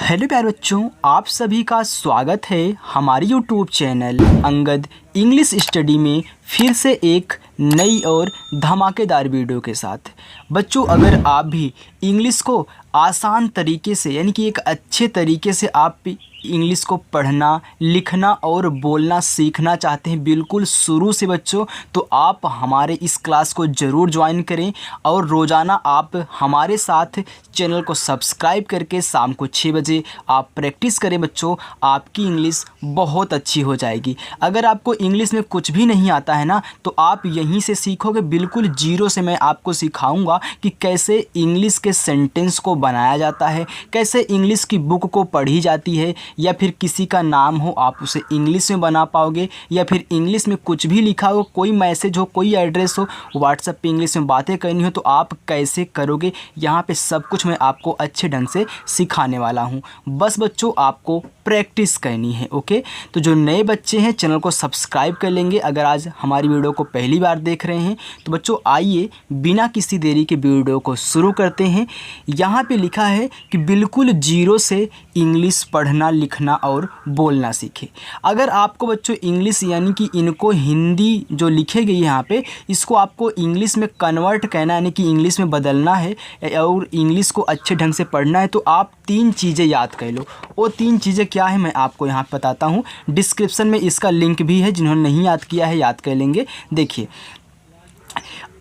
Hello प्यारे बच्चों, आप सभी का स्वागत है हमारे YouTube channel Angad English study में फिर से एक नई और धमाकेदार वीडियो के साथ। बच्चों, अगर आप भी इंग्लिश को आसान तरीके से यानी कि एक अच्छे तरीके से आप इंग्लिश को पढ़ना, लिखना और बोलना सीखना चाहते हैं बिल्कुल शुरू से बच्चों, तो आप हमारे इस क्लास को ज़रूर ज्वाइन करें और रोज़ाना आप हमारे साथ चैनल को सब्सक्राइब करके शाम को 6 बजे आप प्रैक्टिस करें बच्चों। आपकी इंग्लिश बहुत अच्छी हो जाएगी। अगर आपको इंग्लिश में कुछ भी नहीं आता है ना, तो आप यहीं से सीखोगे बिल्कुल जीरो से। मैं आपको सिखाऊंगा कि कैसे इंग्लिश के सेंटेंस को बनाया जाता है, कैसे इंग्लिश की बुक को पढ़ी जाती है, या फिर किसी का नाम हो आप उसे इंग्लिश में बना पाओगे, या फिर इंग्लिश में कुछ भी लिखा हो, कोई मैसेज हो, कोई एड्रेस हो, व्हाट्सएप पे इंग्लिश में बातें करनी हो तो आप कैसे करोगे। यहाँ पे सब कुछ मैं आपको अच्छे ढंग से सिखाने वाला हूँ। बस बच्चों, आपको प्रैक्टिस करनी है। ओके, तो जो नए बच्चे हैं चैनल को सब्सक्राइब कर लेंगे। अगर आज हमारी वीडियो को पहली बार देख रहे हैं तो बच्चों आइए बिना किसी देरी के वीडियो को शुरू करते हैं। यहाँ पे लिखा है कि बिल्कुल जीरो से इंग्लिश पढ़ना, लिखना और बोलना सीखें। अगर आपको बच्चों इंग्लिश यानी कि इनको हिंदी जो लिखे गई है यहाँ पे, इसको आपको इंग्लिश में कन्वर्ट करना यानी कि इंग्लिश में बदलना है और इंग्लिश को अच्छे ढंग से पढ़ना है, तो आप 3 चीज़ें याद कर लो। वो 3 चीज़ें क्या है मैं आपको यहाँ बताता हूँ। डिस्क्रिप्शन में इसका लिंक भी है, जिन्होंने नहीं याद किया है याद कर लेंगे। देखिए,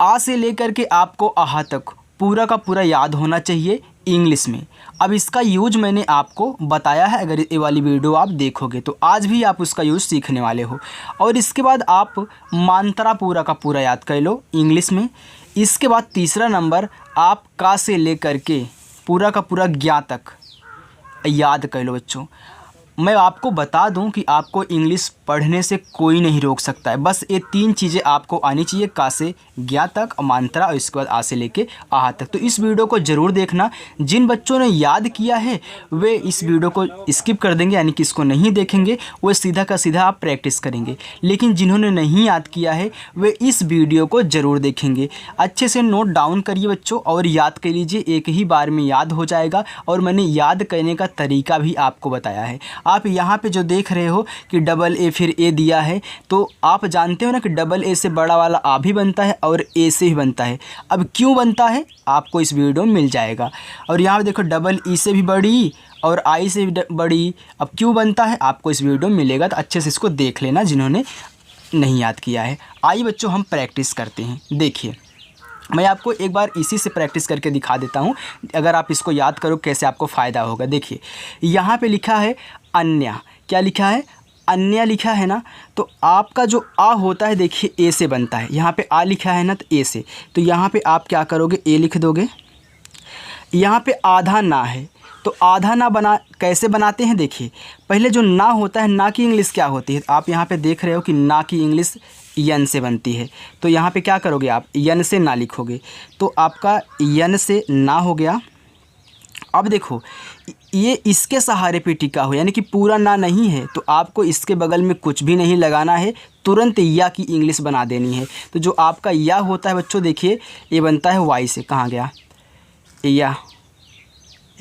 आ से लेकर के आपको आहा तक पूरा का पूरा याद होना चाहिए इंग्लिश में। अब इसका यूज मैंने आपको बताया है, अगर ये वाली वीडियो आप देखोगे तो आज भी आप उसका यूज सीखने वाले हो। और इसके बाद आप मात्रा पूरा का पूरा याद कर लो इंग्लिश में। इसके बाद तीसरा नंबर, आप का से लेकर के पूरा का पूरा ज्ञा तक याद कर लो बच्चों। मैं आपको बता दूं कि आपको इंग्लिश पढ़ने से कोई नहीं रोक सकता है। बस ये 3 चीज़ें आपको आनी चाहिए, का से ज्ञा तक, मात्रा, और इसके बाद आ से लेके आहा तक। तो इस वीडियो को ज़रूर देखना। जिन बच्चों ने याद किया है वे इस वीडियो को स्किप कर देंगे, यानी कि इसको नहीं देखेंगे, वो सीधा का सीधा आप प्रैक्टिस करेंगे। लेकिन जिन्होंने नहीं याद किया है वे इस वीडियो को ज़रूर देखेंगे। अच्छे से नोट डाउन करिए बच्चों और याद कर लीजिए, एक ही बार में याद हो जाएगा। और मैंने याद करने का तरीका भी आपको बताया है। आप यहाँ पे जो देख रहे हो कि डबल ए फिर ए दिया है, तो आप जानते हो ना कि डबल ए से बड़ा वाला आ भी बनता है और ए से भी बनता है। अब क्यों बनता है आपको इस वीडियो में मिल जाएगा। और यहाँ पे देखो डबल ई से भी बड़ी और आई से भी बड़ी, अब क्यों बनता है आपको इस वीडियो में मिलेगा। तो अच्छे से इसको देख लेना जिन्होंने नहीं याद किया है। आइए बच्चों हम प्रैक्टिस करते हैं। देखिए, मैं आपको एक बार इसी से प्रैक्टिस करके दिखा देता हूँ। अगर आप इसको याद करो कैसे आपको फ़ायदा होगा। देखिए, यहाँ पे लिखा है अन्य। क्या लिखा है? अन्य लिखा है ना। तो आपका जो आ होता है देखिए ए से बनता है। यहाँ पे आ लिखा है ना, तो ए से, तो यहाँ पे आप क्या करोगे, ए लिख दोगे। यहाँ पे आधा ना है, तो आधा ना बना कैसे बनाते हैं। देखिए, पहले जो ना होता है, ना की इंग्लिश क्या होती है, आप यहाँ पे देख रहे हो कि ना की इंग्लिश यन से बनती है। तो यहाँ पे क्या करोगे, आप यन से ना लिखोगे, तो आपका यन से ना हो गया। अब देखो, ये इसके सहारे पे टिका हो, यानी कि पूरा ना नहीं है, तो आपको इसके बगल में कुछ भी नहीं लगाना है, तुरंत या की इंग्लिश बना देनी है। तो जो आपका या होता है बच्चों, देखिए ये बनता है वाई से। कहाँ गया या?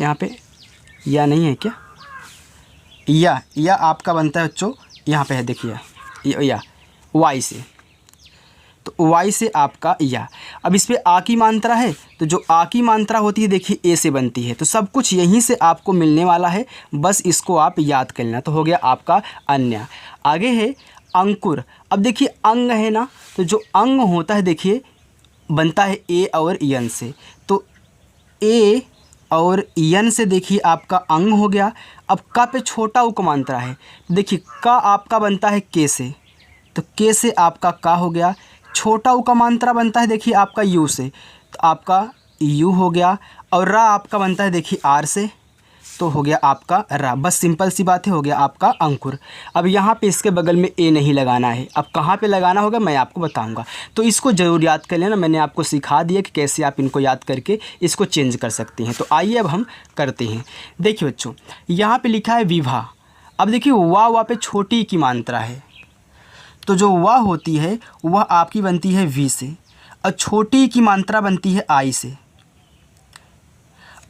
यहाँ पे या नहीं है क्या? या आपका बनता है बच्चों, यहाँ पे है देखिए या वाई से, तो वाई से आपका या। अब इस पे आ की मात्रा है, तो जो आ की मात्रा होती है देखिए ए से बनती है। तो सब कुछ यहीं से आपको मिलने वाला है, बस इसको आप याद कर लेना। तो हो गया आपका अन्य। आगे है अंकुर। अब देखिए अंग है ना, तो जो अंग होता है देखिए बनता है ए और यन से, तो ए और यन से देखिए आपका अंग हो गया। अब का पे छोटा उक मात्रा है, देखिए का आपका बनता है के से, तो के से आपका का हो गया। छोटा उ का मात्रा बनता है देखिए आपका यू से, तो आपका यू हो गया। और रा आपका बनता है देखिए आर से, तो हो गया आपका रा। बस सिंपल सी बात है, हो गया आपका अंकुर। अब यहाँ पे इसके बगल में ए नहीं लगाना है। अब कहाँ पे लगाना होगा मैं आपको बताऊँगा, तो इसको ज़रूर याद कर लेना। मैंने आपको सिखा दिया कि कैसे आप इनको याद करके इसको चेंज कर सकते हैं। तो आइए अब हम करते हैं। देखिए बच्चों, यहाँ पर लिखा है विवाह। अब देखिए वाह पे छोटी की मात्रा है, तो जो वाह होती है वह आपकी बनती है वी से, और छोटी की मात्रा बनती है आई से।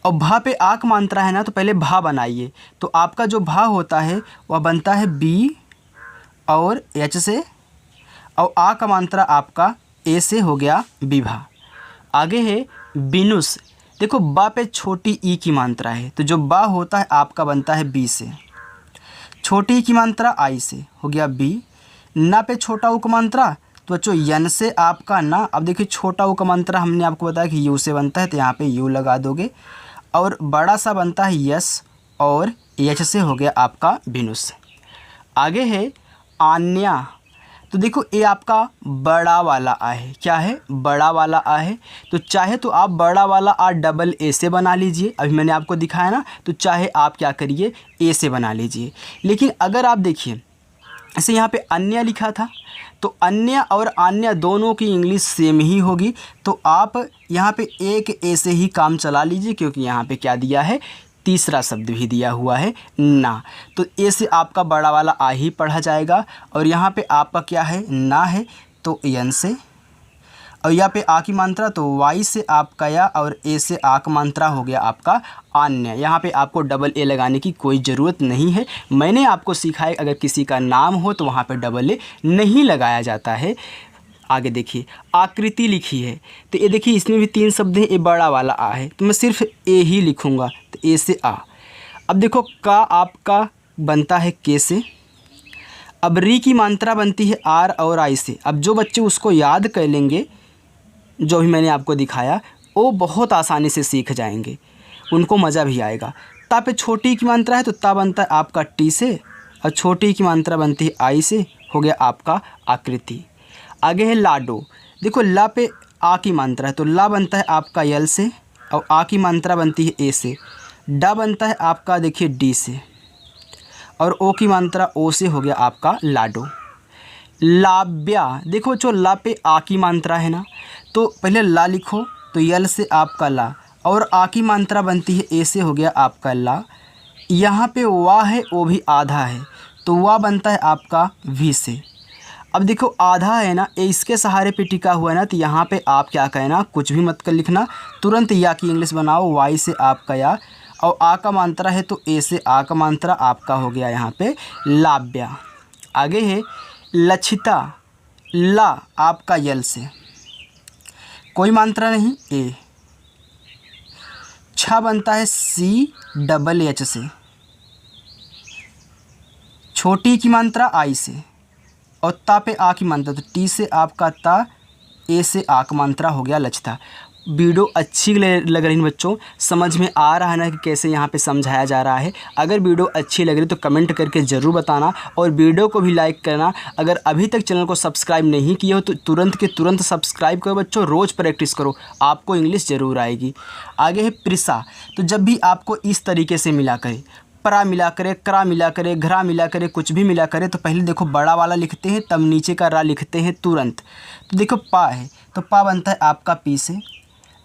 और भा पे आ का मात्रा है ना, तो पहले भा बनाइए। तो आपका जो भा होता है वह बनता है बी और एच से, और आ का मात्रा आपका ए से हो गया विभा। आगे है बिनुस। देखो बा पे छोटी ई की मात्रा है, तो जो बा होता है आपका बनता है बी से। छोटी ई की मात्रा आई से हो गया बी। ना पे छोटा ऊ का मात्रा, तो बच्चों यन से आपका ना। अब देखिए छोटा ऊ का मात्रा हमने आपको बताया कि यू से बनता है, तो यहाँ पे यू लगा दोगे। और बड़ा सा बनता है यस, और एच से हो गया आपका बिनुस। आगे है आन्या। तो देखो ये आपका बड़ा वाला आ है। क्या है? बड़ा वाला आ है। तो चाहे तो आप बड़ा वाला आ डबल ए से बना लीजिए, अभी मैंने आपको दिखाया ना। तो चाहे आप क्या करिए, ए से बना लीजिए। लेकिन अगर आप देखिए ऐसे यहाँ पे अन्य लिखा था, तो अन्य और अन्य दोनों की इंग्लिश सेम ही होगी। तो आप यहाँ पे एक ए से ही काम चला लीजिए, क्योंकि यहाँ पे क्या दिया है, तीसरा शब्द भी दिया हुआ है ना। तो ए से आपका बड़ा वाला आ ही पढ़ा जाएगा। और यहाँ पे आपका क्या है, ना है, तो यन से। और यहाँ पे आ की मात्रा, तो वाई से आपका या, और ए से आ का मात्रा हो गया आपका अन्य। यहाँ पे आपको डबल ए लगाने की कोई ज़रूरत नहीं है। मैंने आपको सिखाया अगर किसी का नाम हो तो वहाँ पे डबल ए नहीं लगाया जाता है। आगे देखिए आकृति लिखी है, तो ये देखिए इसमें भी 3 शब्द हैं। ये बड़ा वाला आ है, तो मैं सिर्फ ए ही लिखूँगा, तो ए से आ। अब देखो का आपका बनता है के से। अब री की मात्रा बनती है आर और आई से। अब जो बच्चे उसको याद कर लेंगे, जो भी मैंने आपको दिखाया, वो बहुत आसानी से सीख जाएंगे, उनको मज़ा भी आएगा। ता पे छोटी की मात्रा है, तो ता बनता है आपका टी से, और छोटी की मात्रा बनती है आई से, हो गया आपका आकृति। आगे है लाडो। देखो ला पे आ की मात्रा है, तो ला बनता है आपका यल से, और आ की मात्रा बनती है ए से। डा बनता है आपका देखिए डी से, और ओ की मात्रा ओ से, हो गया आपका लाडो। लाव्या। देखो जो ला पे आ की मात्रा है ना, तो पहले ला लिखो, तो यल से आपका ला, और आ की मात्रा बनती है ए से, हो गया आपका ला। यहाँ पे वाह है, वो भी आधा है, तो वाह बनता है आपका वी से। अब देखो आधा है ना, ए इसके सहारे पे टिका हुआ है ना, तो यहाँ पे आप क्या कहना, कुछ भी मत कर लिखना, तुरंत या की इंग्लिश बनाओ। वाई से आपका या, और आ का मात्रा है, तो ए से आ का मात्रा आपका हो गया यहाँ पे लाव्या। आगे है लक्षिता। ला आपका यल से, कोई मात्रा नहीं, ए। छ बनता है सी डबल एच से। छोटी की मात्रा आई से, और ता पे आ की मात्रा, तो टी से आपका ता, ए से आ का मात्रा हो गया लक्षिता। वीडियो अच्छी लग रही है बच्चों, समझ में आ रहा है ना कि कैसे यहाँ पे समझाया जा रहा है। अगर वीडियो अच्छी लग रही तो कमेंट करके ज़रूर बताना, और वीडियो को भी लाइक करना। अगर अभी तक चैनल को सब्सक्राइब नहीं किए हो तो तुरंत के तुरंत सब्सक्राइब करो बच्चों, रोज़ प्रैक्टिस करो, आपको इंग्लिश ज़रूर आएगी। आगे है प्रिसा। तो जब भी आपको इस तरीके से मिला करे, परा मिला करे, करा मिला करे, घरा मिला करे, कुछ भी मिला करे, तो पहले देखो बड़ा वाला लिखते हैं, तब नीचे का रा लिखते हैं तुरंत। तो देखो पा है, तो पा बनता है आपका पी से।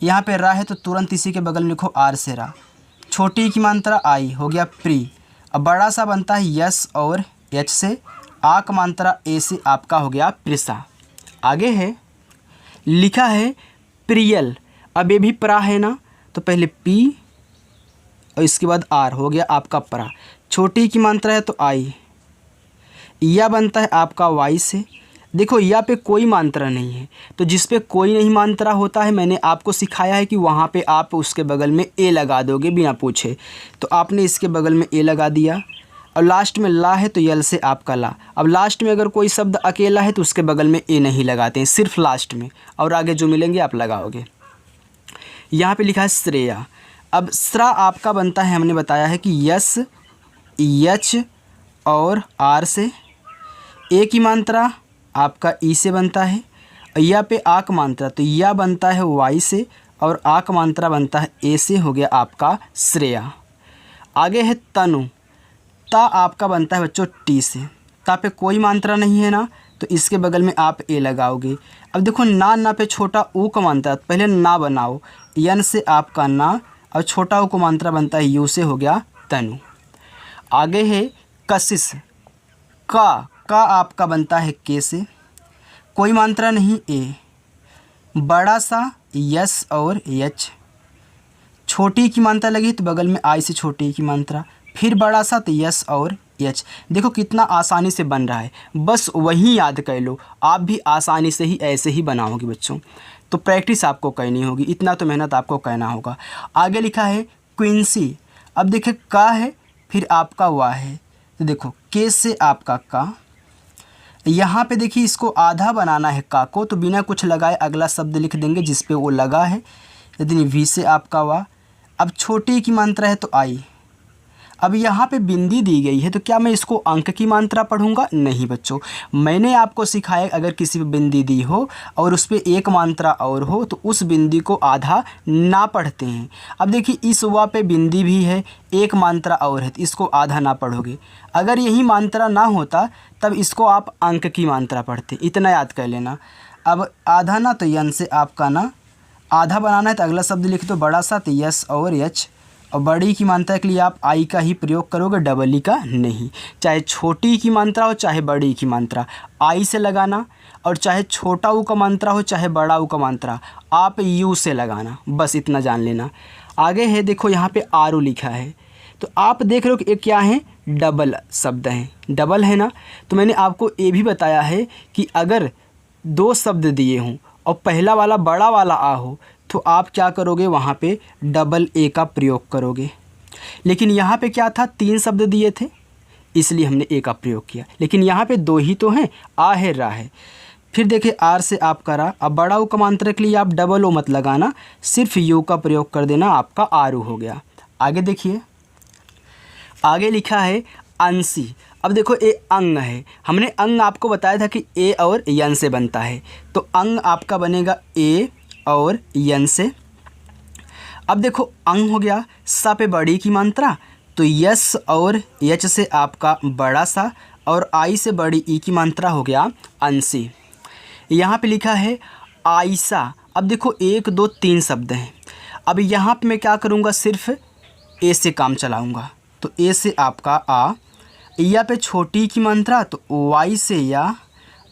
यहाँ पे रा है, तो तुरंत इसी के बगल में लिखो आर से रा। छोटी की मात्रा आई, हो गया प्री। अब बड़ा सा बनता है यस और एच से, आ का मात्रा ए से, आपका हो गया प्रिसा। आगे है लिखा है प्रियल। अब ये भी परा है ना, तो पहले पी और इसके बाद आर, हो गया आपका परा। छोटी की मात्रा है, तो आई। या बनता है आपका वाई से। देखो या पे कोई मात्रा नहीं है, तो जिस पे कोई नहीं मात्रा होता है, मैंने आपको सिखाया है कि वहाँ पे आप उसके बगल में ए लगा दोगे बिना पूछे। तो आपने इसके बगल में ए लगा दिया, और लास्ट में ला है, तो यल से आपका ला। अब लास्ट में अगर कोई शब्द अकेला है तो उसके बगल में ए नहीं लगाते हैं, सिर्फ लास्ट में, और आगे जो मिलेंगे आप लगाओगे। यहाँ पे लिखा है श्रेया। अब श्रा आपका बनता है, हमने बताया है कि यस, यच और आर से। ए की मात्रा आपका ई से बनता है, या पे आ का मात्रा, तो या बनता है वाई से, और आ का मात्रा बनता है ए से, हो गया आपका श्रेया। आगे है तनु। ता आपका बनता है बच्चों टी से। ता पे कोई मात्रा नहीं है ना, तो इसके बगल में आप ए लगाओगे। अब देखो ना पे छोटा ऊ का मात्रा, पहले ना बनाओ, यन से आपका ना, और छोटा ऊ को मात्रा बनता है यू से, हो गया तनु। आगे है कशिश। का आपका बनता है के से, कोई मात्रा नहीं, ए। बड़ा सा यस और एच। छोटी की मात्रा लगी तो बगल में आई से छोटी की मात्रा, फिर बड़ा सा तो यस और एच। देखो कितना आसानी से बन रहा है, बस वही याद कर लो, आप भी आसानी से ही ऐसे ही बनाओगे बच्चों। तो प्रैक्टिस आपको करनी होगी, इतना तो मेहनत आपको करना होगा। आगे लिखा है क्विंसी। अब देखिए का है, फिर आपका वाह है, तो देखो के से आपका का, यहाँ पे देखिए इसको आधा बनाना है का को, तो बिना कुछ लगाए अगला शब्द लिख देंगे जिस पे वो लगा है। यदि वी से आपका वाह। अब छोटी की मात्रा है तो आई। अब यहाँ पे बिंदी दी गई है, तो क्या मैं इसको अंक की मात्रा पढ़ूंगा? नहीं बच्चों, मैंने आपको सिखाया अगर किसी पे बिंदी दी हो और उस पर एक मात्रा और हो तो उस बिंदी को आधा ना पढ़ते हैं। अब देखिए इस वा पे बिंदी भी है, एक मात्रा और है, तो इसको आधा ना पढ़ोगे। अगर यही मात्रा ना होता तब इसको आप अंक की मात्रा पढ़ते, इतना याद कर लेना। अब आधा ना तो यन से आपका ना आधा बनाना है, तो अगला शब्द लिख दो बड़ा सा, तो यस और एच। और बड़ी की मात्रा के लिए आप आई का ही प्रयोग करोगे, डबल ई का नहीं। चाहे छोटी की मात्रा हो चाहे बड़ी की मात्रा, आई से लगाना, और चाहे छोटा ऊ का मात्रा हो चाहे बड़ा ऊ का मात्रा, आप यू से लगाना, बस इतना जान लेना। आगे है देखो यहाँ पे आरू लिखा है, तो आप देख रहे हो कि ये क्या है, डबल शब्द हैं, डबल है ना। तो मैंने आपको ये भी बताया है कि अगर दो शब्द दिए हों और पहला वाला बड़ा वाला आ हो तो आप क्या करोगे, वहाँ पे डबल ए का प्रयोग करोगे। लेकिन यहाँ पे क्या था, तीन शब्द दिए थे इसलिए हमने ए का प्रयोग किया, लेकिन यहाँ पे दो ही तो हैं, आ है रा है। फिर देखिए आर से आपका रा। अब बड़ा ऊ का मात्रा के लिए आप डबल ओ मत लगाना, सिर्फ यू का प्रयोग कर देना, आपका आरू हो गया। आगे देखिए, आगे लिखा है अंशी। अब देखो ए अंग है, हमने अंग आपको बताया था कि ए और यन से बनता है, तो अंग आपका बनेगा ए और यन से। अब देखो अंग हो गया, सा पे बड़ी की मात्रा, तो यस और एच से आपका बड़ा सा, और आई से बड़ी ई की मात्रा हो गया अंशी। यहाँ पे लिखा है आयशा। अब देखो एक दो तीन शब्द हैं, अब यहाँ पे मैं क्या करूँगा, सिर्फ ए से काम चलाऊँगा, तो ए से आपका आ, या पे छोटी की मात्रा तो वाई से या,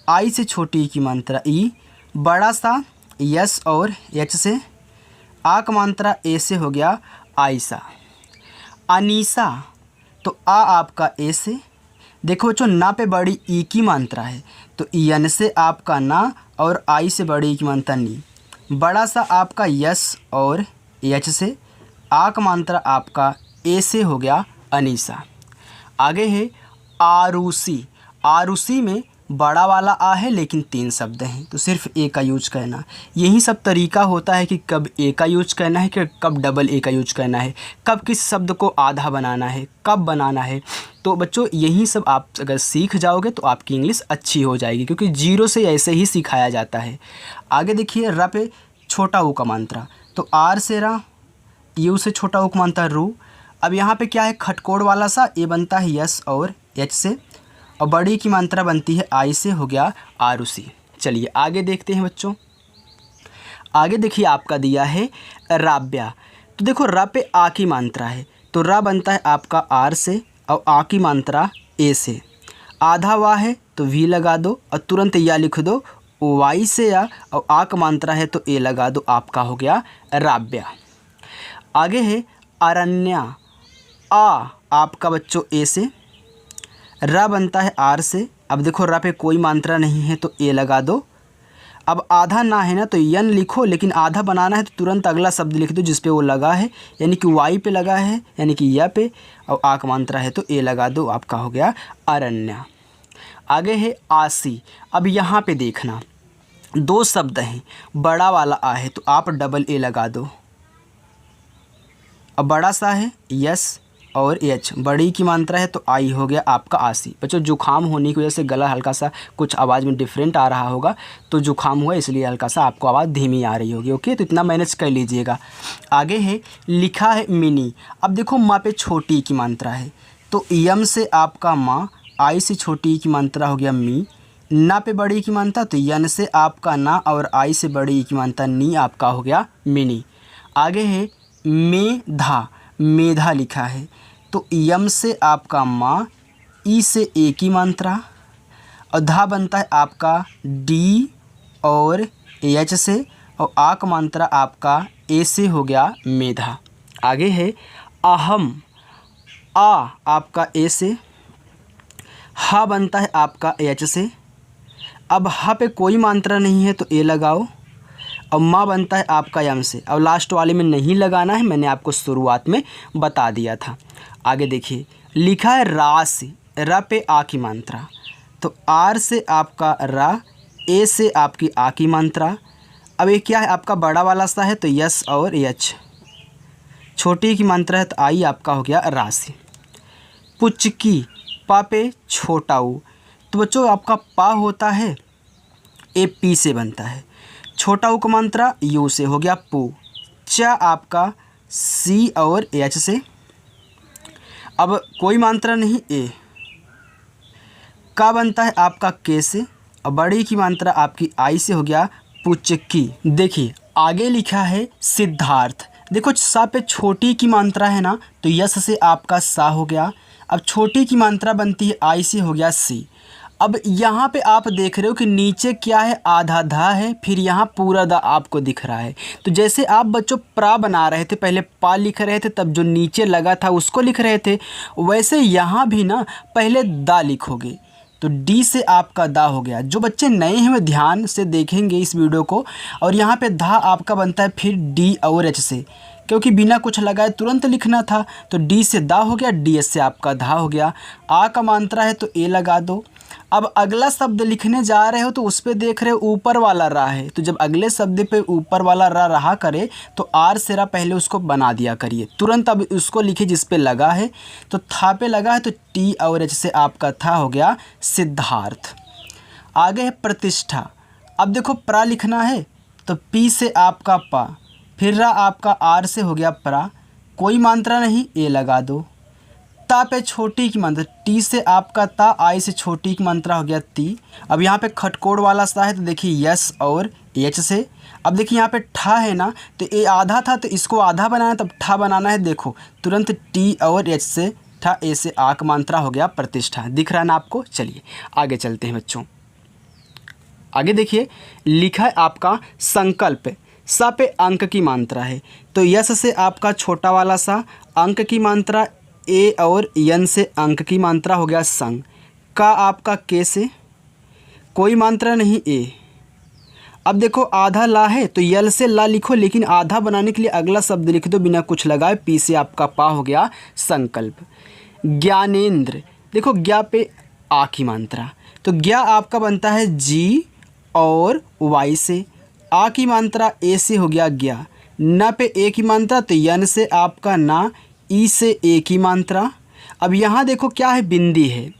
आई से छोटी की मात्रा ई, बड़ा सा यस और एच से, आ का मात्रा ए से हो गया आयशा। अनीसा, तो आ आपका ए से। देखो जो ना पे बड़ी ई की मात्रा है तो यन से आपका ना, और आई से बड़ी की मात्रा नी, बड़ा सा आपका यस और एच से, आ का मात्रा आपका ए से हो गया अनीसा। आगे है आरूसी। आरूसी में बड़ा वाला आ है लेकिन तीन शब्द हैं, तो सिर्फ ए का यूज करना। यही सब तरीका होता है कि कब ए का यूज करना है, कि कब डबल ए का यूज करना है, कब किस शब्द को आधा बनाना है, कब बनाना है। तो बच्चों यही सब आप अगर सीख जाओगे तो आपकी इंग्लिश अच्छी हो जाएगी, क्योंकि जीरो से ऐसे ही सिखाया जाता है। आगे देखिए र पे छोटा ऊ का मात्रा, तो आर से रा, यू से छोटा ऊ का मात्रा रू। अब यहाँ पे क्या है, खटकोड़ वाला सा, ए बनता है यस और एच से, और बड़ी की मात्रा बनती है आई से, हो गया आरुषि। चलिए आगे देखते हैं बच्चों। आगे देखिए आपका दिया है राब्या। तो देखो रा पे आ की मात्रा है, तो रा बनता है आपका आर से, और आ की मात्रा ए से। आधा वा है तो वी लगा दो और तुरंत या लिख दो वाई से या, और आ का मात्रा है तो ए लगा दो, आपका हो गया राब्या। आगे है अरण्या। आ आपका बच्चों ए से, रा बनता है आर से। अब देखो रा पे कोई मात्रा नहीं है तो ए लगा दो। अब आधा ना है ना तो यन लिखो, लेकिन आधा बनाना है तो तुरंत अगला शब्द लिख दो जिस पे वो लगा है, यानी कि वाई पे लगा है, यानी कि या पे, और आ का मात्रा है तो ए लगा दो, आपका हो गया अरण्या। आगे है आसी। अब यहाँ पे देखना दो शब्द हैं, बड़ा वाला आ है तो आप डबल ए लगा दो, अब बड़ा सा है यस और एच, बड़ी की मात्रा है तो आई, हो गया आपका आसी। बच्चों जुखाम होने की वजह से गला हल्का सा कुछ आवाज़ में डिफरेंट आ रहा होगा, तो जुखाम हुआ इसलिए हल्का सा आपको आवाज़ धीमी आ रही होगी, ओके, तो इतना मैनेज कर लीजिएगा। आगे है लिखा है मिनी। अब देखो माँ पे छोटी की मात्रा है तो यम से आपका माँ, आई से छोटी की मात्रा हो गया मी, ना पे बड़ी की मात्रा तो यन से आपका ना, और आई से बड़ी की मात्रा नी, आपका हो गया मिनी। आगे है मेधा। मेधा लिखा है तो यम से आपका माँ, ई से ए की मात्रा, और धा बनता है आपका डी और एच से, और आ का मात्रा आपका ए से, हो गया मेधा। आगे है अहम, आ आपका ए से, हा बनता है आपका एच से। अब हा पे कोई मात्रा नहीं है तो ए लगाओ। अब माँ बनता है आपका यम से। अब लास्ट वाले में नहीं लगाना है, मैंने आपको शुरुआत में बता दिया था। आगे देखिए, लिखा है राशि, र पे आ की मात्रा, तो आर से आपका रा, ए से आपकी आ की मात्रा। अब ये क्या है आपका बड़ा वाला सा है तो यस और एच, छोटी की मात्रा है तो आई आपका हो गया राशि। पुचकी, पा पे छोटा ऊ, तो बच्चों आपका पा होता है ए पी से बनता है, छोटा ऊ का मात्रा यू से हो गया पू। च आपका सी और एच से, अब कोई मात्रा नहीं ए। का बनता है आपका के से, और बड़ी की मात्रा आपकी आई से हो गया पुचकी। देखिए आगे लिखा है सिद्धार्थ। देखो सा पे छोटी की मात्रा है ना, तो यस से आपका सा हो गया। अब छोटी की मात्रा बनती है आई से हो गया सी। अब यहाँ पे आप देख रहे हो कि नीचे क्या है, आधा धा है, फिर यहाँ पूरा दा आपको दिख रहा है। तो जैसे आप बच्चों प्रा बना रहे थे, पहले पा लिख रहे थे, तब जो नीचे लगा था उसको लिख रहे थे, वैसे यहाँ भी ना पहले दा लिखोगे, तो डी से आपका दा हो गया। जो बच्चे नए हैं वे ध्यान से देखेंगे इस वीडियो को। और यहाँ पे धा आपका बनता है फिर डी और एच से, क्योंकि बिना कुछ लगाए तुरंत लिखना था, तो डी से दा हो गया, डी एस से आपका धा हो गया। आ का मात्रा है तो ए लगा दो। अब अगला शब्द लिखने जा रहे हो तो उस पर देख रहे हो ऊपर वाला रा है, तो जब अगले शब्द पे ऊपर वाला रा रहा करे तो आर से रा पहले उसको बना दिया करिए तुरंत। अब उसको लिखिए जिस पे लगा है, तो था पे लगा है तो टी और एच से आपका था हो गया सिद्धार्थ। आगे है प्रतिष्ठा। अब देखो प्रा लिखना है तो पी से आपका पा, फिर रा आपका आर से हो गया प्रा, कोई मात्रा नहीं ए लगा दो। ता पे छोटी की मात्रा, टी से आपका ता, आई से छोटी की मात्रा हो गया ती। अब यहाँ पे खटकोड़ वाला सा है तो देखिए यस और एच से। अब देखिए यहाँ पे ठा है ना, तो ए आधा था तो इसको आधा बनाना, तब ठा बनाना है। देखो तुरंत टी और एच से ठा, ए से आ का मात्रा हो गया प्रतिष्ठा। दिख रहा है ना आपको। चलिए आगे चलते हैं बच्चों। आगे देखिए लिखा है आपका संकल्प। सा पे अंक की मात्रा है, तो यस से आपका छोटा वाला सा, अंक की मात्रा ए और यन से अंक की मात्रा हो गया संग। का आपका के से, कोई मात्रा नहीं ए। अब देखो आधा ला है तो यल से ला लिखो, लेकिन आधा बनाने के लिए अगला शब्द लिख दो बिना कुछ लगाए। पी से आपका पा हो गया संकल्प। ज्ञानेंद्र, देखो ज्ञा पे आ की मात्रा, तो ज्ञा आपका बनता है जी और वाई से, आ की मात्रा ए से हो गया ज्ञा। न पे ए की मात्रा तो यन से आपका ना, ई से ए की मात्रा। अब यहाँ देखो क्या है, बिंदी है,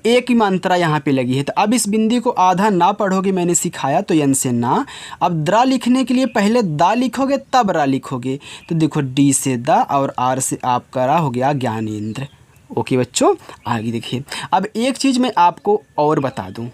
ए की मात्रा यहाँ पे लगी है, तो अब इस बिंदी को आधा ना पढ़ोगे, मैंने सिखाया, तो यन से ना। अब द्रा लिखने के लिए पहले दा लिखोगे तब रा लिखोगे, तो देखो डी से दा और आर से आपका रा हो गया ज्ञानेंद्र। ओके बच्चों, आगे देखिए। अब एक चीज़ मैं आपको और बता दूँ,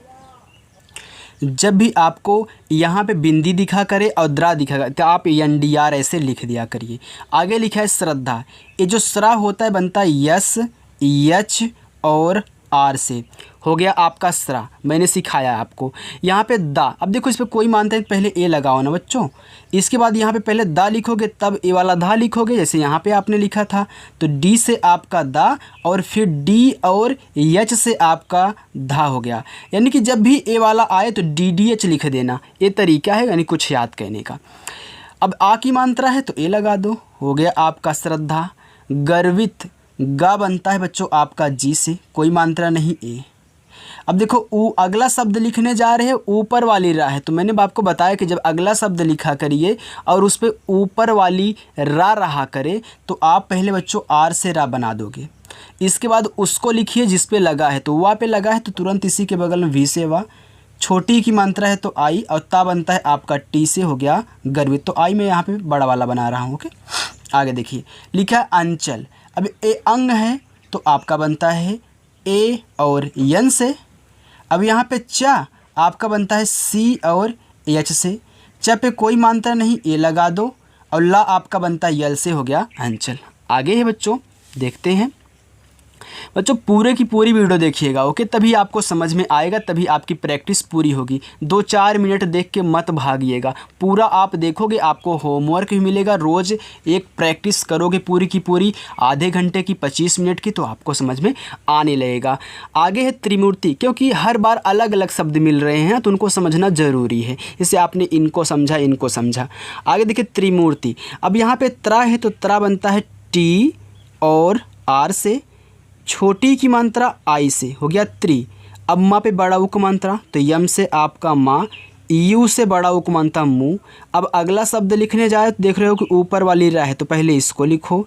जब भी आपको यहाँ पे बिंदी दिखा करे और द्रा दिखा करे तो आप एन डी आर ऐसे लिख दिया करिए। आगे लिखा है श्रद्धा। ये जो श्रा होता है बनता है यस, एच और आर से, हो गया आपका श्रा, मैंने सिखाया आपको। यहाँ पे दा, अब देखो इस पर कोई मानता है पहले ए लगाओ ना बच्चों, इसके बाद यहाँ पे पहले दा लिखोगे तब ए वाला धा लिखोगे, जैसे यहाँ पे आपने लिखा था। तो डी से आपका दा और फिर डी और एच से आपका धा हो गया। यानी कि जब भी ए वाला आए तो डी डी एच लिख देना, ये तरीका है यानी कुछ याद कहने का। अब आ की मात्रा है तो ए लगा दो, हो गया आपका श्रद्धा। गर्वित, गा बनता है बच्चों आपका जी से, कोई मात्रा नहीं ए। अब देखो ऊ, अगला शब्द लिखने जा रहे हैं ऊपर वाली रा है, तो मैंने आपको बताया कि जब अगला शब्द लिखा करिए और उस पर ऊपर वाली रा रहा करे तो आप पहले बच्चों आर से रा बना दोगे, इसके बाद उसको लिखिए जिस पे लगा है, तो वा पे लगा है तो तुरंत इसी के बगल में वी से वा, छोटी की मात्रा है तो आई, और ता बनता है आपका टी से हो गया गर्वित, तो आई मैं यहाँ पे बड़ा वाला बना रहा हूँ। ओके, आगे देखिए लिखा है अंचल। अब ए अंग है तो आपका बनता है ए और यन से। अब यहाँ पे चा आपका बनता है सी और एच से, च पे कोई मात्रा नहीं ए लगा दो, और ला आपका बनता है यल से, हो गया अंचल। आगे है बच्चों देखते हैं। बच्चों पूरे की पूरी वीडियो देखिएगा, ओके, तभी आपको समझ में आएगा, तभी आपकी प्रैक्टिस पूरी होगी। 2-4 मिनट देख के मत भागिएगा, पूरा आप देखोगे, आपको होमवर्क भी मिलेगा। रोज़ एक प्रैक्टिस करोगे पूरी की पूरी, आधे घंटे की, 25 मिनट की, तो आपको समझ में आने लगेगा। आगे है त्रिमूर्ति, क्योंकि हर बार अलग अलग शब्द मिल रहे हैं तो उनको समझना ज़रूरी है। जैसे आपने इनको समझा, इनको समझा। आगे देखिए त्रिमूर्ति। अब यहाँ पे त्रा है तो त्रा बनता है टी और आर से, छोटी की मात्रा आई से, हो गया त्रि। अब माँ पे बड़ा उक मात्रा, तो यम से आपका माँ, यू से बड़ा उक मात्रा मु। अब अगला शब्द लिखने जाए तो देख रहे हो कि ऊपर वाली रा है तो पहले इसको लिखो,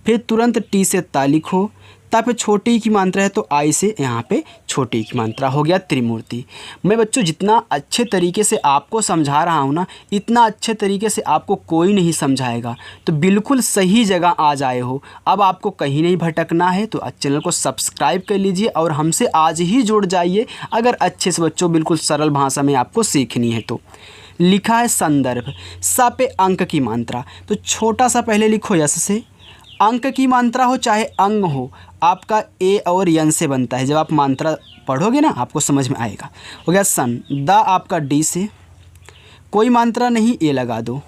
फिर तुरंत टी से ता लिखो, ता पे छोटी की मात्रा है तो आई से यहाँ पे छोटी की मात्रा, हो गया त्रिमूर्ति। मैं बच्चों जितना अच्छे तरीके से आपको समझा रहा हूँ ना, इतना अच्छे तरीके से आपको कोई नहीं समझाएगा। तो बिल्कुल सही जगह आ जाए हो। अब आपको कहीं नहीं भटकना है, तो चैनल को सब्सक्राइब कर लीजिए और हमसे आज ही जुड़ जाइए, अगर अच्छे से बच्चों बिल्कुल सरल भाषा में आपको सीखनी है तो। लिखा है संदर्भ, सा पे अंक की मात्रा, तो छोटा सा पहले लिखो यस से। अंक की मात्रा हो चाहे अंग हो, आपका ए और यन से बनता है। जब आप मात्रा पढ़ोगे ना आपको समझ में आएगा। हो गया सन, द आपका डी से, कोई मात्रा नहीं, ए लगा दो।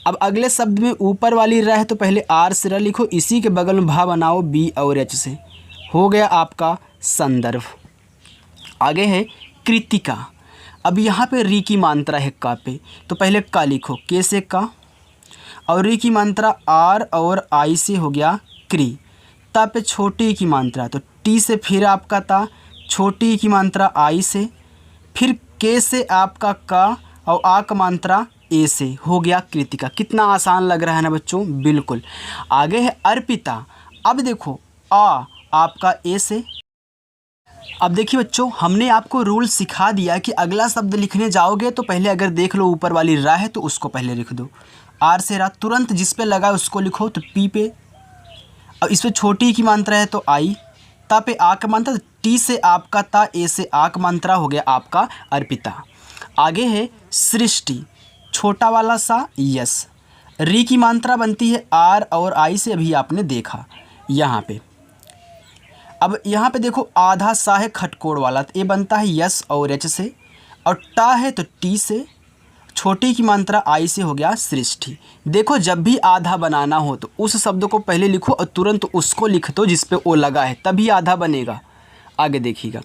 अब अगले शब्द में ऊपर वाली र है तो पहले आर से र लिखो, इसी के बगल में भा बनाओ बी और एच से, हो गया आपका संदर्भ। आगे है कृतिका। अब यहाँ पे री की मात्रा है का पे, तो पहले का लिखो, के से का, और री की मात्रा आर और आई से, हो गया क्री। ता पे छोटी की मात्रा, तो टी से फिर आपका ता, छोटी की मात्रा आई से, फिर के से आपका का, और आ का मात्रा ए से, हो गया कृतिका। कितना आसान लग रहा है ना बच्चों, बिल्कुल। आगे है अर्पिता। अब देखो आ आपका ए से। अब देखिए बच्चों, हमने आपको रूल सिखा दिया कि अगला शब्द लिखने जाओगे तो पहले अगर देख लो ऊपर वाली रा है तो उसको पहले लिख दो। आर से रा, तुरंत जिस पे लगा उसको लिखो, तो पी पे। अब इस पे छोटी की मात्रा है तो आई, ता पे आ का मात्रा, टी से आपका ता, ए से आ का मात्रा, हो गया आपका अर्पिता। आगे है सृष्टि, छोटा वाला सा यस। री की मात्रा बनती है आर और आई से, अभी आपने देखा यहाँ पे। अब यहाँ पे देखो आधा सा है खटकोड़ वाला, तो ये बनता है यस और एच से, और टा है तो टी से, छोटी की मात्रा आई से, हो गया सृष्टि। देखो जब भी आधा बनाना हो तो उस शब्द को पहले लिखो और तुरंत उसको लिख दो जिस पे ओ लगा है, तभी आधा बनेगा। आगे देखिएगा,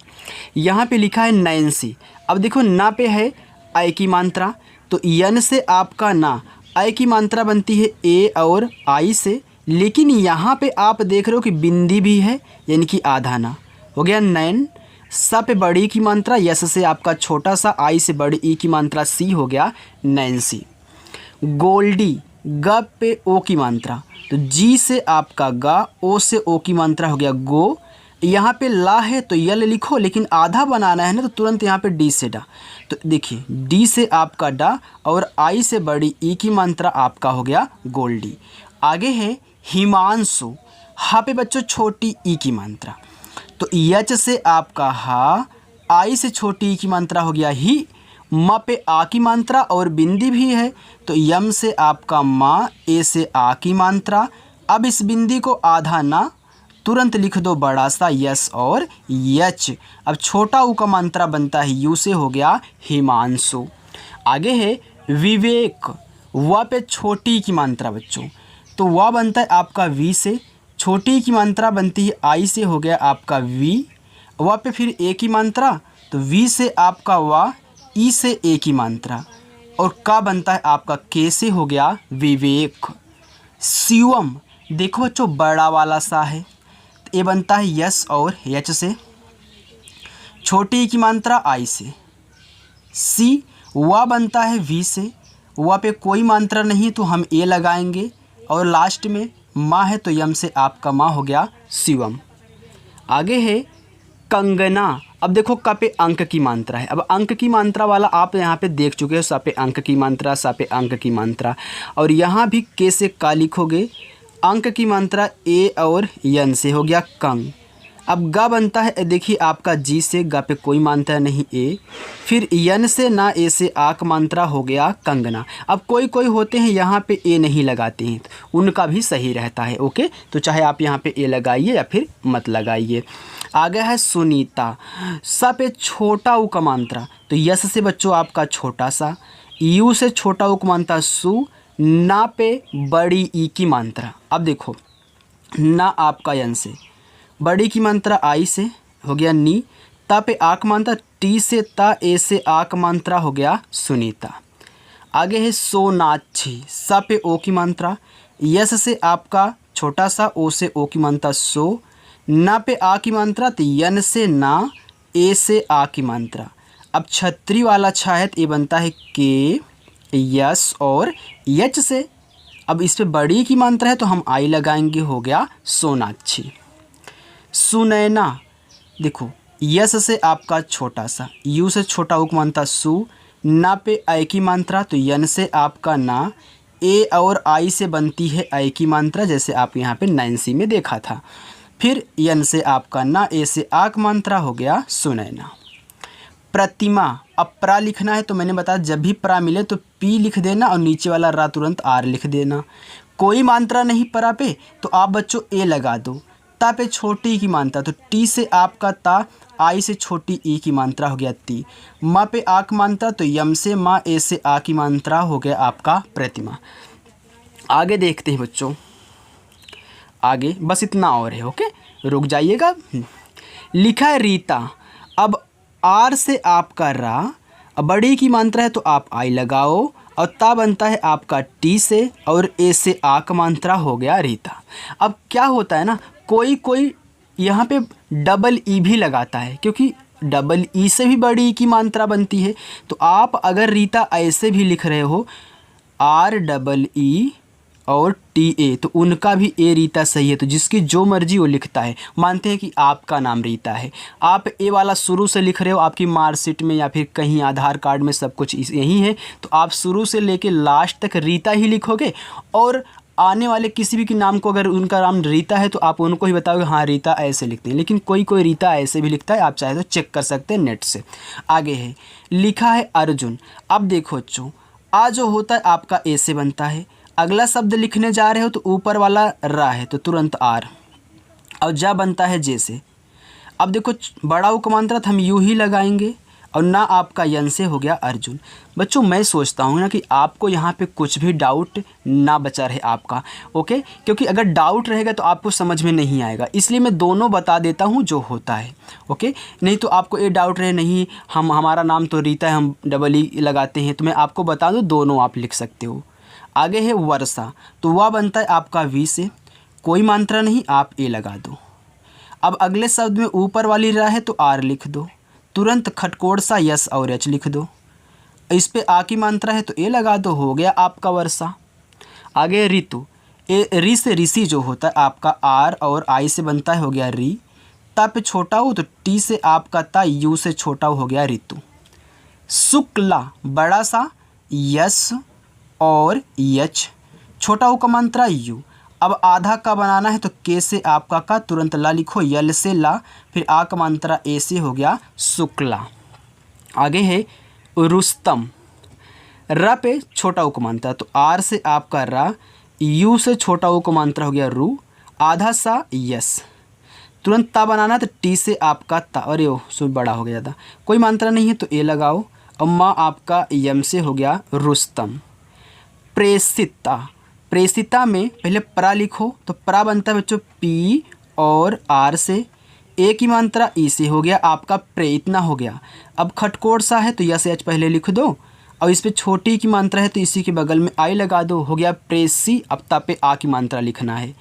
यहाँ पे लिखा है नैन्सी। अब देखो ना पे है आई की मात्रा, तो यन से आपका ना, आई की मात्रा बनती है ए और आई से, लेकिन यहाँ पे आप देख रहे हो कि बिंदी भी है, यानी कि आधा ना, हो गया नैन। सा पे बड़ी की मात्रा, यस से आपका छोटा सा, आई से बड़ी ई की मात्रा सी, हो गया नैन्सी। गोल्डी, ग पे ओ की मात्रा, तो जी से आपका गा, ओ से ओ की मात्रा, हो गया गो। यहाँ पे ला है तो यल लिखो, लेकिन आधा बनाना है ना तो तुरंत यहाँ पे डी से डा, तो देखिए डी से आपका डा और आई से बड़ी ई की मात्रा आपका, हो गया गोल्डी। आगे है हिमांशु। हा पे बच्चों छोटी ई की मात्रा, तो यच से आपका हा, आई से छोटी ई की मात्रा, हो गया ही। म पे आ की मात्रा और बिंदी भी है, तो यम से आपका माँ, ए से आ की मात्रा। अब इस बिंदी को आधा ना, तुरंत लिख दो बड़ा सा यस और यच। अब छोटा ऊ का मात्रा बनता है यू से, हो गया हिमांशु। आगे है विवेक। व पे छोटी की मात्रा बच्चों, तो व बनता है आपका वी से, छोटी की मात्रा बनती है आई से, हो गया आपका वी। व पे फिर ए की मात्रा, तो वी से आपका वा, ई से ए की मात्रा, और का बनता है आपका के से, हो गया विवेक। शिवम, देखो बच्चों बड़ा वाला सा है, तो ये बनता है यस और एच से, छोटी की मात्रा आई से। सी, वा बनता है वी से, वा पे कोई मात्रा नहीं तो हम ए लगाएंगे, और लास्ट में माँ है तो यम से आपका माँ, हो गया शिवम। आगे है कंगना। अब देखो क पे अंक की मात्रा है, अब अंक की मात्रा वाला आप यहाँ पे देख चुके हो, सा पे अंक की मात्रा, सा पे अंक की मात्रा, और यहाँ भी के से का लिखोगे, अंक की मात्रा ए और यन से, हो गया कंग। अब गा बनता है, देखिए आपका जी से गा पे कोई मात्रा नहीं ए। फिर यन से ना ए से आक मात्रा हो गया कंगना। अब कोई कोई होते हैं यहाँ पे ए नहीं लगाते हैं, उनका भी सही रहता है। ओके, तो चाहे आप यहाँ पे ए लगाइए या फिर मत लगाइए। आगे है सुनीता, सा पे छोटा उ का मात्रा, तो यस से बच्चों आपका छोटा सा, यू से छोटा उ का मात्रा सु, ना पे बड़ी ई की मात्रा। अब देखो ना आपका यन से, बड़ी की मात्रा आई से हो गया नी, ता पे आक मात्रा टी से ता, ए से आक मात्रा हो गया सुनीता। आगे है सोनाक्षी, सा पे ओ की मात्रा, यस से आपका छोटा सा, ओ से ओ की मात्रा सो, ना पे आ की मात्रा, तो यन से ना, ए से आ की मात्रा। अब छतरी वाला छा है तो ये बनता है के, यस और यच से। अब इस पे बड़ी की मात्रा है तो हम आई लगाएंगे, हो गया सोनाक्षी। सुनैना, देखो यस से आपका छोटा सा, यू से छोटा उक मात्रा सु, ना पे आई की मात्रा, तो यन से आपका ना, ए और आई से बनती है आई की मात्रा, जैसे आप यहाँ पे 9C में देखा था। फिर यन से आपका ना, ए से आक मात्रा हो गया सुनैना। प्रतिमा, अब प्रा लिखना है तो मैंने बताया जब भी प्रा मिले तो पी लिख देना और नीचे वाला रा तुरंत आर लिख देना। कोई मात्रा नहीं प्रा पे तो आप बच्चों ए लगा दो। ता पे छोटी की मात्रा, तो टी से आपका ता, आई से छोटी ई की मात्रा हो गया ती। माँ पे आक मात्रा, तो यम से माँ, ए से आ की मात्रा हो गया आपका प्रतिमा। आगे देखते हैं बच्चों, आगे बस इतना और है। ओके, रुक जाइएगा। लिखा है रीता, अब आर से आपका रा, अब बड़ी की मात्रा है तो आप आई लगाओ, और ता बनता है आपका टी से, और ए से आ का मात्रा हो गया रीता। अब क्या होता है ना, कोई कोई यहाँ पे डबल ई भी लगाता है, क्योंकि डबल ई से भी बड़ी ई की मात्रा बनती है। तो आप अगर रीता ऐसे भी लिख रहे हो, आर डबल ई और टी ए, तो उनका भी ए रीता सही है। तो जिसकी जो मर्जी वो लिखता है। मानते हैं कि आपका नाम रीता है, आप ए वाला शुरू से लिख रहे हो, आपकी मार्कशीट में या फिर कहीं आधार कार्ड में सब कुछ यही है, तो आप शुरू से लेके लास्ट तक रीता ही लिखोगे। और आने वाले किसी भी के नाम को अगर उनका नाम रीता है तो आप उनको ही बताओगे हाँ रीता ऐसे लिखते हैं। लेकिन कोई कोई रीता ऐसे भी लिखता है, आप चाहे तो चेक कर सकते हैं नेट से। आगे है लिखा है अर्जुन। अब देखो बच्चों, आ जो होता है आपका ए से बनता है, अगला शब्द लिखने जा रहे हो तो ऊपर वाला रा है तो तुरंत आर, और जा बनता है जे से। अब देखो बड़ा उपमांतरा हम यू ही लगाएंगे, और ना आपका यन से हो गया अर्जुन। बच्चों मैं सोचता हूँ ना कि आपको यहाँ पे कुछ भी डाउट ना बचा रहे आपका। ओके, क्योंकि अगर डाउट रहेगा तो आपको समझ में नहीं आएगा, इसलिए मैं दोनों बता देता हूँ जो होता है। ओके, नहीं तो आपको ये डाउट रहे नहीं हमारा नाम तो रीता है, हम डबल ई लगाते हैं, तो मैं आपको बता दूँ दोनों आप लिख सकते हो। आगे है वर्षा, तो वह बनता है आपका वी से, कोई मात्रा नहीं, आप ए लगा दो। अब अगले शब्द में ऊपर वाली रा है तो आर लिख दो, तुरंत खटकोड़ सा यस और एच लिख दो। इस पे आ की मात्रा है तो ए लगा दो, हो गया आपका वर्षा। आगे ऋतु, ए री से ऋषि जो होता है आपका आर और आई से बनता है, हो गया री। ता पे छोटा हो तो टी से आपका ता, यू से छोटा हो गया ऋतु। शुक्ला, बड़ा सा यस और यच, छोटा हो का मात्रा यू। अब आधा का बनाना है तो के से आपका का, तुरंत ला लिखो, यल से ला, फिर आ का मात्रा ए से हो गया शुक्ला। आगे है रुस्तम, र पे छोटा उ का मात्रा तो आर से आपका रा, यू से छोटा उ का मात्रा हो गया रू, आधा सा यस, तुरंत ता बनाना है तो टी से आपका ता, अरे ओ सुन बड़ा हो गया था, कोई मात्रा नहीं है तो ए लगाओ, और माँ आपका यम से हो गया रुस्तम। प्रेषिता, प्रेषिता में पहले प्रा लिखो तो प्रा बनता है बच्चों पी और आर से, ए की मात्रा ई से हो गया आपका प्रे, इतना हो गया। अब खटकोड़ सा है तो यस एच पहले लिख दो, और इस पे छोटी की मात्रा है तो इसी के बगल में आई लगा दो, हो गया प्रेसी। अब ता पे आ की मात्रा लिखना है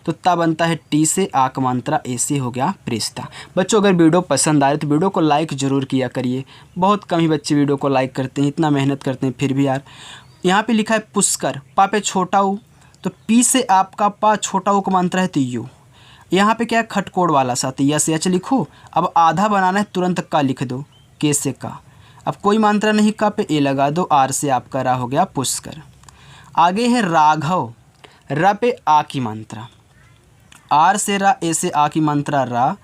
तो ता बनता है टी से, आ की मात्रा ए से हो गया प्रेषिता। बच्चों अगर वीडियो पसंद आए तो वीडियो को लाइक ज़रूर किया करिए, बहुत कम ही बच्चे वीडियो को लाइक करते हैं, इतना मेहनत करते हैं फिर भी यार। यहाँ पे लिखा है पुष्कर, पा पे छोटा ऊ तो पी से आपका पा, छोटा ऊ का मात्रा है तो यू। यहाँ पे क्या है खटकोड़ वाला सा, तो यस एच लिखो। अब आधा बनाना है तुरंत का लिख दो, के से का। अब कोई मात्रा नहीं, का पे ए लगा दो, आर से आपका रा हो गया पुष्कर। आगे है राघव, रा पे आ की मात्रा, आर से रा, ए से आ की मात्रा रा,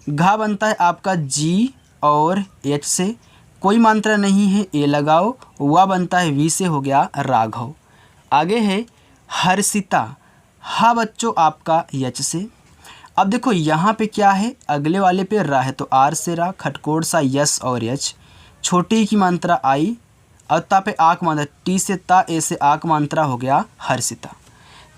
घा बनता है आपका जी और एच से, कोई मात्रा नहीं है, ए लगाओ। वा बनता है वी से, हो गया राघव। आगे है हर्षिता, हा बच्चों आपका यच से। अब देखो यहाँ पे क्या है, अगले वाले पे रा है तो आर से रा, खटकोड़ सा यस और यच, छोटी की मात्रा आई, और ता पे आक मात्रा, टी से ता, ए से आक मात्रा, हो गया हर्षिता।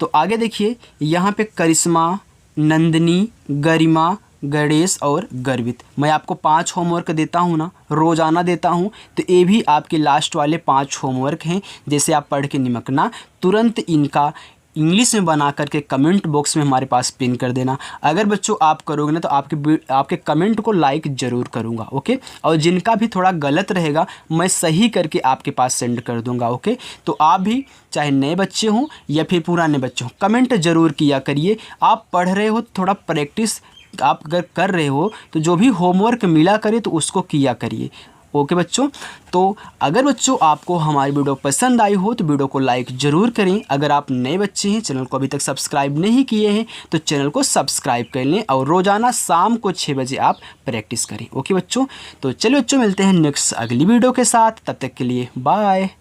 तो आगे देखिए यहाँ पे करिश्मा, नंदिनी, गरिमा, गणेश और गर्वित। मैं आपको 5 होमवर्क देता हूँ ना, रोज़ाना देता हूँ, तो ये भी आपके लास्ट वाले 5 होमवर्क हैं। जैसे आप पढ़ के निमकना, तुरंत इनका इंग्लिश में बना करके कमेंट बॉक्स में हमारे पास पिन कर देना। अगर बच्चों आप करोगे ना तो आपके कमेंट को लाइक ज़रूर करूँगा, ओके। और जिनका भी थोड़ा गलत रहेगा मैं सही करके आपके पास सेंड कर दूँगा, ओके। तो आप भी चाहे नए बच्चे हों या फिर पुराने बच्चे हों, कमेंट ज़रूर किया करिए। आप पढ़ रहे हो तो थोड़ा प्रैक्टिस आप अगर कर रहे हो तो जो भी होमवर्क मिला करे तो उसको किया करिए, ओके बच्चों। तो अगर बच्चों आपको हमारी वीडियो पसंद आई हो तो वीडियो को लाइक ज़रूर करें। अगर आप नए बच्चे हैं, चैनल को अभी तक सब्सक्राइब नहीं किए हैं तो चैनल को सब्सक्राइब कर लें, और रोज़ाना शाम को 6 बजे आप प्रैक्टिस करें, ओके बच्चों। तो चलिए बच्चों, मिलते हैं नेक्स्ट अगली वीडियो के साथ, तब तक के लिए बाय।